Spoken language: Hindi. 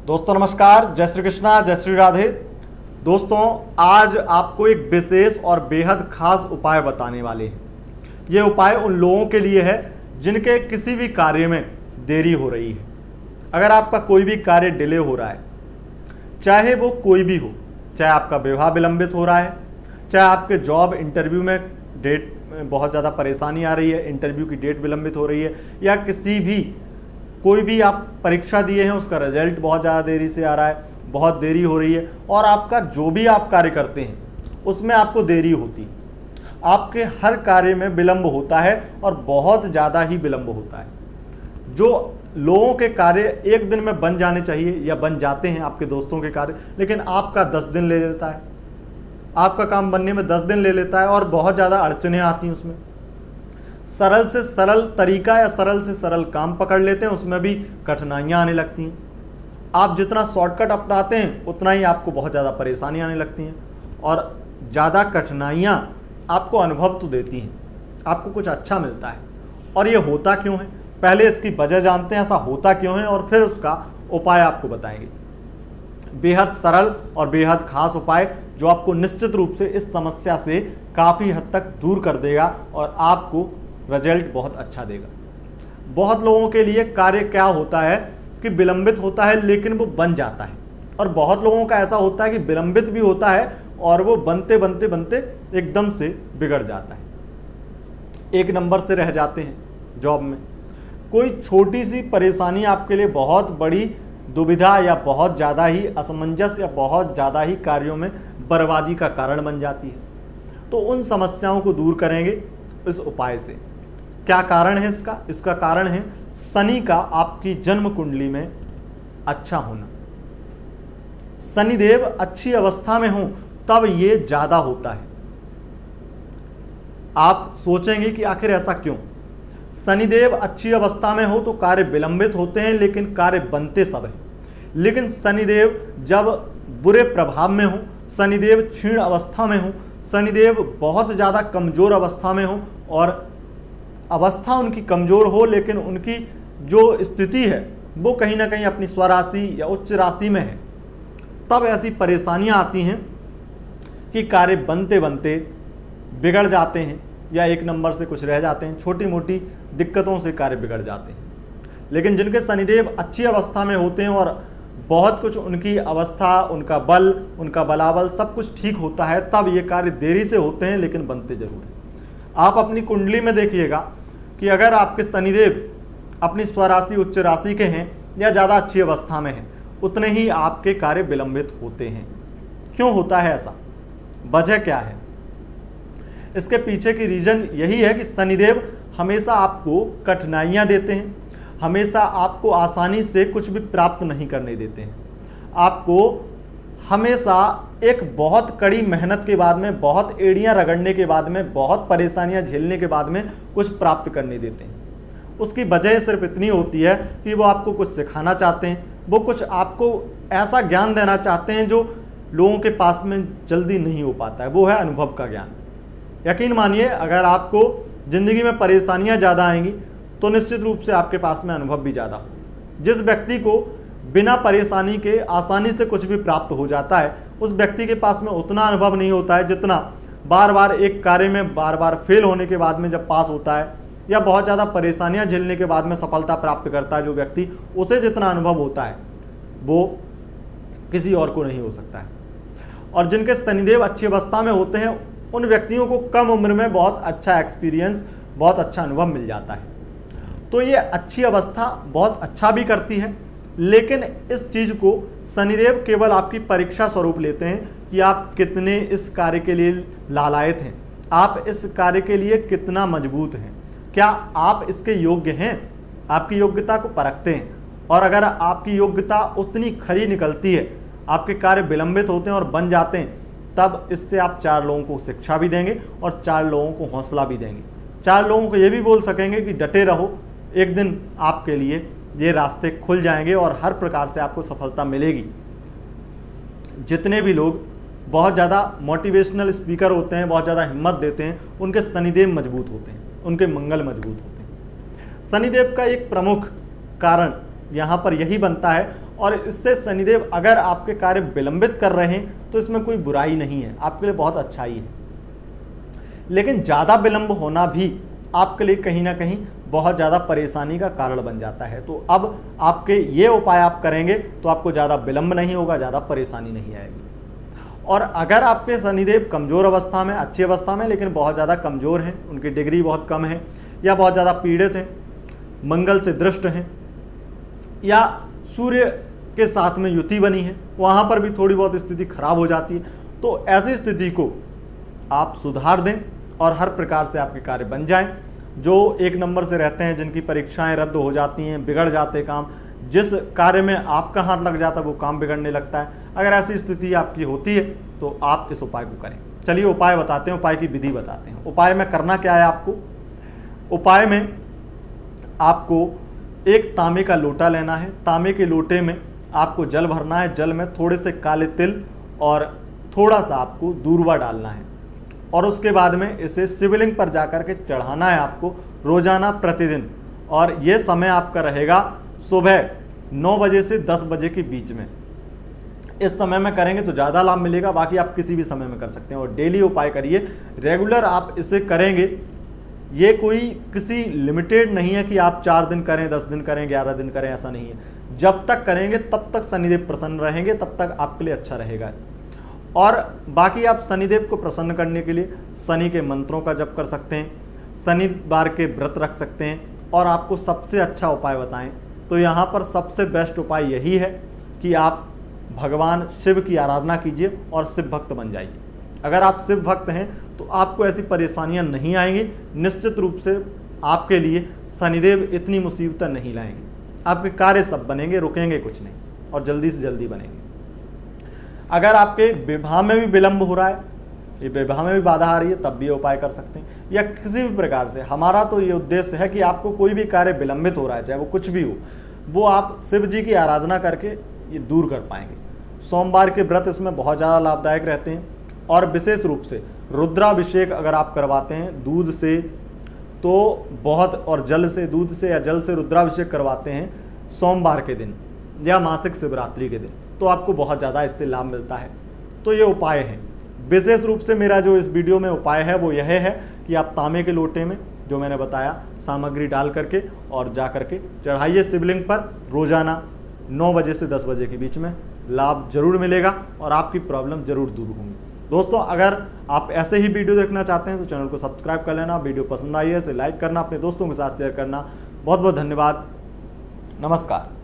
दोस्तों नमस्कार, जय श्री कृष्णा, जय श्री राधे। दोस्तों आज आपको एक विशेष और बेहद खास उपाय बताने वाले हैं। ये उपाय उन लोगों के लिए है जिनके किसी भी कार्य में देरी हो रही है। अगर आपका कोई भी कार्य डिले हो रहा है, चाहे वो कोई भी हो, चाहे आपका विवाह विलंबित हो रहा है, चाहे आपके जॉब इंटरव्यू में डेट बहुत ज़्यादा परेशानी आ रही है, इंटरव्यू की डेट विलंबित हो रही है, या कोई भी आप परीक्षा दिए हैं उसका रिजल्ट बहुत ज़्यादा देरी से आ रहा है, बहुत देरी हो रही है, और आपका जो भी आप कार्य करते हैं उसमें आपको देरी होती है। आपके हर कार्य में विलंब होता है और बहुत ज़्यादा ही विलंब होता है। जो लोगों के कार्य एक दिन में बन जाने चाहिए या बन जाते हैं, आपके दोस्तों के कार्य, लेकिन आपका 10 दिन ले लेता है। आपका काम बनने में 10 दिन ले लेता है और बहुत ज़्यादा अड़चनें आती हैं उसमें। सरल से सरल तरीका या सरल से सरल काम पकड़ लेते हैं, उसमें भी कठिनाइयाँ आने लगती हैं। आप जितना शॉर्टकट अपनाते हैं उतना ही आपको बहुत ज़्यादा परेशानी आने लगती हैं, और ज़्यादा कठिनाइयाँ आपको अनुभव तो देती हैं, आपको कुछ अच्छा मिलता है। और ये होता क्यों है, पहले इसकी वजह जानते हैं, ऐसा होता क्यों है, और फिर उसका उपाय आपको बताएंगे। बेहद सरल और बेहद खास उपाय जो आपको निश्चित रूप से इस समस्या से काफ़ी हद तक दूर कर देगा और आपको रिजल्ट बहुत अच्छा देगा। बहुत लोगों के लिए कार्य क्या होता है कि विलंबित होता है लेकिन वो बन जाता है, और बहुत लोगों का ऐसा होता है कि विलंबित भी होता है और वो बनते बनते बनते एकदम से बिगड़ जाता है, एक नंबर से रह जाते हैं जॉब में। कोई छोटी सी परेशानी आपके लिए बहुत बड़ी दुविधा या बहुत ज़्यादा ही असमंजस या बहुत ज़्यादा ही कार्यों में बर्बादी का कारण बन जाती है। तो उन समस्याओं को दूर करेंगे इस उपाय से। क्या कारण है इसका? इसका कारण है शनि का आपकी जन्म कुंडली में अच्छा होना। शनिदेव अच्छी अवस्था में हो तब ये ज्यादा होता है। आप सोचेंगे कि आखिर ऐसा क्यों? शनिदेव अच्छी अवस्था में हो तो कार्य विलंबित होते हैं लेकिन कार्य बनते सब हैं। लेकिन शनिदेव जब बुरे प्रभाव में हो, शनिदेव क्षीण अवस्था में हो, शनिदेव बहुत ज़्यादा कमज़ोर अवस्था में हो, और अवस्था उनकी कमज़ोर हो लेकिन उनकी जो स्थिति है वो कहीं ना कहीं अपनी स्वराशि या उच्च राशि में है, तब ऐसी परेशानियां आती हैं कि कार्य बनते बनते बिगड़ जाते हैं या एक नंबर से कुछ रह जाते हैं। छोटी मोटी दिक्कतों से कार्य बिगड़ जाते हैं। लेकिन जिनके शनिदेव अच्छी अवस्था में होते हैं और बहुत कुछ उनकी अवस्था, उनका बल, उनका बलाबल सब कुछ ठीक होता है, तब ये कार्य देरी से होते हैं लेकिन बनते जरूर हैं। आप अपनी कुंडली में देखिएगा कि अगर आपके शनिदेव अपनी स्वराशि उच्च राशि के हैं या ज़्यादा अच्छी अवस्था में हैं, उतने ही आपके कार्य विलंबित होते हैं। क्यों होता है ऐसा? वजह क्या है? इसके पीछे की रीजन यही है कि शनिदेव हमेशा आपको कठिनाइयाँ देते हैं, हमेशा आपको आसानी से कुछ भी प्राप्त नहीं करने देते हैं। आपको हमेशा एक बहुत कड़ी मेहनत के बाद में, बहुत एड़ियाँ रगड़ने के बाद में, बहुत परेशानियाँ झेलने के बाद में कुछ प्राप्त करने देते हैं। उसकी वजह सिर्फ इतनी होती है कि वो आपको कुछ सिखाना चाहते हैं, वो कुछ आपको ऐसा ज्ञान देना चाहते हैं जो लोगों के पास में जल्दी नहीं हो पाता है, वो है अनुभव का ज्ञान। यकीन मानिए, अगर आपको ज़िंदगी में परेशानियाँ ज़्यादा आएंगी तो निश्चित रूप से आपके पास में अनुभव भी ज़्यादा हो। जिस व्यक्ति को बिना परेशानी के आसानी से कुछ भी प्राप्त हो जाता है, उस व्यक्ति के पास में उतना अनुभव नहीं होता है जितना बार बार एक कार्य में बार बार फेल होने के बाद में जब पास होता है, या बहुत ज़्यादा परेशानियां झेलने के बाद में सफलता प्राप्त करता है जो व्यक्ति, उसे जितना अनुभव होता है वो किसी और को नहीं हो सकता है। और जिनके शनिदेव अच्छी अवस्था में होते हैं उन व्यक्तियों को कम उम्र में बहुत अच्छा एक्सपीरियंस, बहुत अच्छा अनुभव मिल जाता है। तो ये अच्छी अवस्था बहुत अच्छा भी करती है, लेकिन इस चीज़ को शनिदेव केवल आपकी परीक्षा स्वरूप लेते हैं कि आप कितने इस कार्य के लिए लालायित हैं, आप इस कार्य के लिए कितना मजबूत हैं, क्या आप इसके योग्य हैं। आपकी योग्यता को परखते हैं, और अगर आपकी योग्यता उतनी खरी निकलती है, आपके कार्य विलंबित होते हैं और बन जाते हैं, तब इससे आप 4 लोगों को शिक्षा भी देंगे और 4 लोगों को हौसला भी देंगे। 4 लोगों को ये भी बोल सकेंगे कि डटे रहो, एक दिन आपके लिए ये रास्ते खुल जाएंगे और हर प्रकार से आपको सफलता मिलेगी। जितने भी लोग बहुत ज़्यादा मोटिवेशनल स्पीकर होते हैं, बहुत ज़्यादा हिम्मत देते हैं, उनके शनिदेव मजबूत होते हैं, उनके मंगल मजबूत होते हैं। शनिदेव का एक प्रमुख कारण यहाँ पर यही बनता है, और इससे शनिदेव अगर आपके कार्य विलंबित कर रहे हैं तो इसमें कोई बुराई नहीं है, आपके लिए बहुत अच्छाई है। लेकिन ज़्यादा विलंब होना भी आपके लिए कहीं ना कहीं बहुत ज़्यादा परेशानी का कारण बन जाता है। तो अब आपके ये उपाय आप करेंगे तो आपको ज़्यादा विलंब नहीं होगा, ज़्यादा परेशानी नहीं आएगी। और अगर आपके शनिदेव कमज़ोर अवस्था में, अच्छी अवस्था में लेकिन बहुत ज़्यादा कमज़ोर हैं, उनकी डिग्री बहुत कम है या बहुत ज़्यादा पीड़ित हैं, मंगल से दृष्ट हैं या सूर्य के साथ में युति बनी है, वहाँ पर भी थोड़ी बहुत स्थिति खराब हो जाती है, तो ऐसी स्थिति को आप सुधार दें और हर प्रकार से आपके कार्य बन जाएं। जो 1 नंबर से रहते हैं, जिनकी परीक्षाएं रद्द हो जाती हैं, बिगड़ जाते काम, जिस कार्य में आपका हाथ लग जाता है वो काम बिगड़ने लगता है, अगर ऐसी स्थिति आपकी होती है तो आप इस उपाय को करें। चलिए उपाय बताते हैं, उपाय की विधि बताते हैं। उपाय में करना क्या है आपको? उपाय में आपको एक तांबे का लोटा लेना है। तांबे के लोटे में आपको जल भरना है। जल में थोड़े से काले तिल और थोड़ा सा आपको दूर्वा डालना है और उसके बाद में इसे शिवलिंग पर जाकर के चढ़ाना है आपको रोजाना प्रतिदिन। और ये समय आपका रहेगा सुबह 9 बजे से 10 बजे के बीच में। इस समय में करेंगे तो ज़्यादा लाभ मिलेगा, बाकी आप किसी भी समय में कर सकते हैं। और डेली उपाय करिए, रेगुलर आप इसे करेंगे। ये कोई किसी लिमिटेड नहीं है कि आप 4 दिन करें, 10 दिन करें, 11 दिन करें, ऐसा नहीं है। जब तक करेंगे तब तक शनिदेव प्रसन्न रहेंगे, तब तक आपके लिए अच्छा रहेगा। और बाकी आप शनिदेव को प्रसन्न करने के लिए शनि के मंत्रों का जप कर सकते हैं, शनिवार के व्रत रख सकते हैं। और आपको सबसे अच्छा उपाय बताएं तो यहाँ पर सबसे बेस्ट उपाय यही है कि आप भगवान शिव की आराधना कीजिए और शिव भक्त बन जाइए। अगर आप शिव भक्त हैं तो आपको ऐसी परेशानियां नहीं आएंगी। निश्चित रूप से आपके लिए शनिदेव इतनी मुसीबतें नहीं लाएंगे, आपके कार्य सब बनेंगे, रुकेंगे कुछ नहीं और जल्दी से जल्दी बनेंगे। अगर आपके विवाह में भी विलंब हो रहा है, ये विवाह में भी बाधा आ रही है, तब भी ये उपाय कर सकते हैं। या किसी भी प्रकार से हमारा तो ये उद्देश्य है कि आपको कोई भी कार्य विलंबित हो रहा है, चाहे वो कुछ भी हो, वो आप शिव जी की आराधना करके ये दूर कर पाएंगे। सोमवार के व्रत इसमें बहुत ज़्यादा लाभदायक रहते हैं। और विशेष रूप से रुद्राभिषेक अगर आप करवाते हैं दूध से तो बहुत, और जल से, दूध से या जल से रुद्राभिषेक करवाते हैं सोमवार के दिन या मासिक शिवरात्रि के दिन, तो आपको बहुत ज़्यादा इससे लाभ मिलता है। तो ये उपाय है। विशेष रूप से मेरा जो इस वीडियो में उपाय है वो यह है कि आप तांबे के लोटे में जो मैंने बताया सामग्री डाल करके और जा करके चढ़ाइए शिवलिंग पर रोजाना 9 बजे से 10 बजे के बीच में। लाभ जरूर मिलेगा और आपकी प्रॉब्लम जरूर दूर होंगी। दोस्तों, अगर आप ऐसे ही वीडियो देखना चाहते हैं तो चैनल को सब्सक्राइब कर लेना। वीडियो पसंद आई है इसे लाइक करना, अपने दोस्तों के साथ शेयर करना। बहुत बहुत धन्यवाद। नमस्कार।